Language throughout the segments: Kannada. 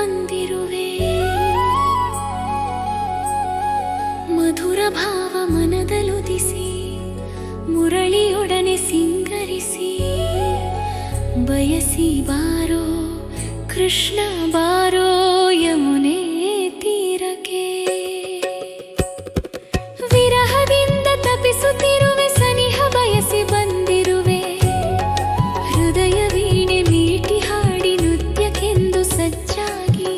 ಬಂದಿರುವೆ. ಮಧುರ ಭಾವ ಮನದಲುದಿಸಿ ಮುರಳಿಯೊಡನೆ ಸಿಂಗರಿಸಿ ಬಯಸಿ ಬಾರೋ ಕೃಷ್ಣ ಬಾರೋ ಯಮುನೆ ತೀರಕ್ಕೆ. ವಿರಹದಿಂದ ತಪಿಸುತ್ತಿರುವೆ ಸನಿಹ ಬಯಸಿ ಬಂದಿರುವೆ. ಹೃದಯ ವೀಣೆ ಮೀಟಿ ಹಾಡಿ ನೃತ್ಯಕ್ಕೆಂದು ಸಜ್ಜಾಗಿ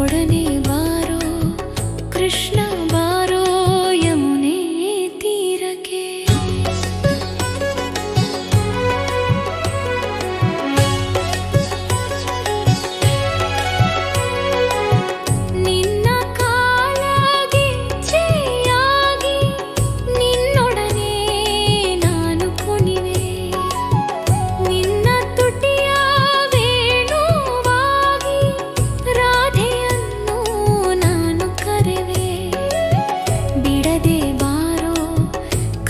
ಒಡನೆ ಬಾರೋ ಕೃಷ್ಣ ಬಾರೋ ಯಮುನೆ ತೀರಕ್ಕೆ.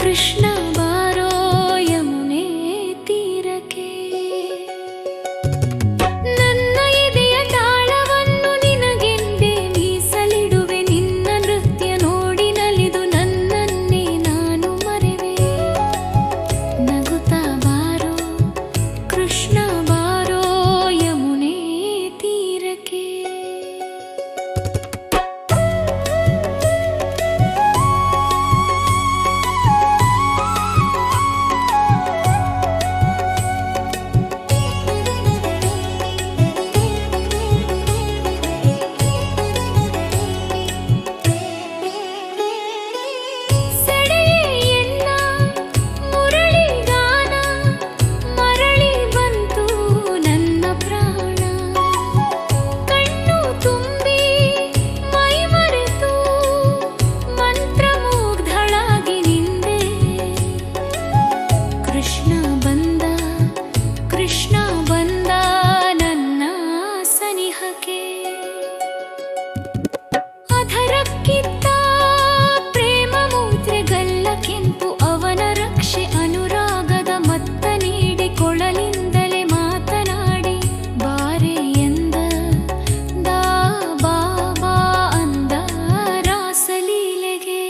ಕೃಷ್ಣ ಬಾರೋ ಯಮುನೆ ತೀರಕ್ಕೆ. ನನ್ನ ಎದೆಯ ತಾಳವನ್ನು ನಿನಗೆಂದೇ ಮೀಸಲಿಡುವೆ. ನಿನ್ನ ನೃತ್ಯ ನೋಡಿ ನಲಿದು ನನ್ನನ್ನೇ ನಾನು ಮರೆವೆ. ನಗುತ್ತಾ ಬಾರೋ ಕೃಷ್ಣ ಬಾರೋ ಯಮುನೆ ತೀರಕ್ಕೆ. ಕೃಷ್ಣ ಬಂದ ನನ್ನ ಸನಿಹಕ್ಕೆ. ಅಧರಕ್ಕಿದ್ದ ಪ್ರೇಮ ಮುದ್ರೆ ಗಲ್ಲ ಕೆಂಪು ಅವನ ರಕ್ಷೆ ಅನುರಾಗದ ಮತ್ತ ನೀಡಿ ಕೊಳಲಿಂದಲೇ ಮಾತನಾಡಿ ಬಾರೆ ಎಂದ ದಾ ಬಾ ಬಾ ಅಂದ ರಾಸಲೀಲೆಗೆ.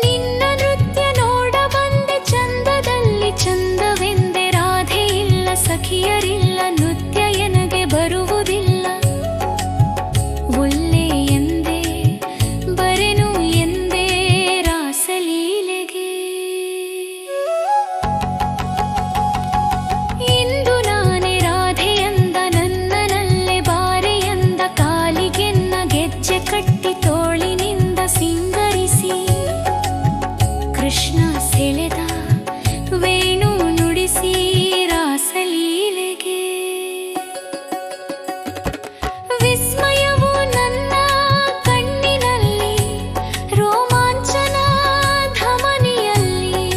ನಿನ್ನ ನೃತ್ಯ ನೋಡ ಬಂದೆ ಚಂದದಲ್ಲಿ ಚಂದವೆಂದೆ. ರಾಧೆ ಇಲ್ಲ ಸಖಿಯರಿಲ್ಲ ನೃತ್ಯ ಎನಗೆ ಬರುವುದಿಲ್ಲ. ಒಲ್ಲೆ ಎಂದೆ ಬರೆನು ಎಂದೆ ರಾಸಲೀಲೆಗೆ. ಇಂದು ನಾನೇ ರಾಧೆ ಎಂದ ನನ್ನನಲ್ಲೇ ಬಾರೆ ಎಂದ. ಕಾಲಿಗೆನ್ನ ಗೆಜ್ಜೆ ಕಟ್ಟಿ ತೋಳಿನಿಂದ ಸಿಂಗರಿಸಿ ಕೃಷ್ಣ ಸೆಳೆದ ವೇಣು ನುಡಿಸಿ ರಾಸಲೀಲೆಗೆ. ವಿಸ್ಮಯವು ನನ್ನ ಕಣ್ಣಿನಲ್ಲಿ ರೋಮಾಂಚನ ಧಮನಿಯಲ್ಲಿ.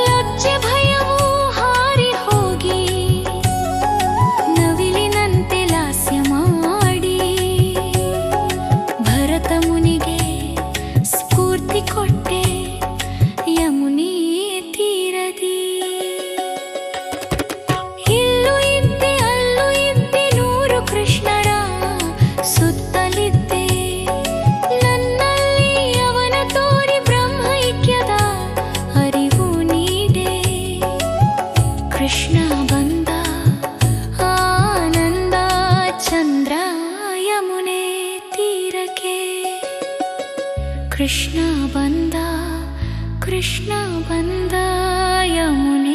ಲಜ್ಜೆ ಭಯವು ಹಾರಿ ಹೋಗಿ ನವಿಲಿನಂತೆ ಲಾಸ್ಯ ಮಾಡಿ ಭರತ ಮುನಿಗೆ ಸ್ಫೂರ್ತಿ ಕೊಟ್ಟೆ ಯಮುನೆ ತೀರದಿ. ಇಲ್ಲೂ ಇದ್ದೆ ಅಲ್ಲೂ ಇದ್ದೆ ನೂರು ಕೃಷ್ಣರ ಸುತ್ತಲಿದ್ದೆ. ನನ್ನಲ್ಲಿ ಅವನ ತೋರಿ ಬ್ರಹ್ಮೈಕ್ಯದ ಅರಿವು ನೀಡೆ. ಕೃಷ್ಣ ಬಂದ ಆನಂದ ಚಂದ್ರ ಯಮುನೆ ತೀರಕ್ಕೆ. ಕೃಷ್ಣ ಬಂದ ಕೃಷ್ಣ ಬಂದ ಯಮುನೆ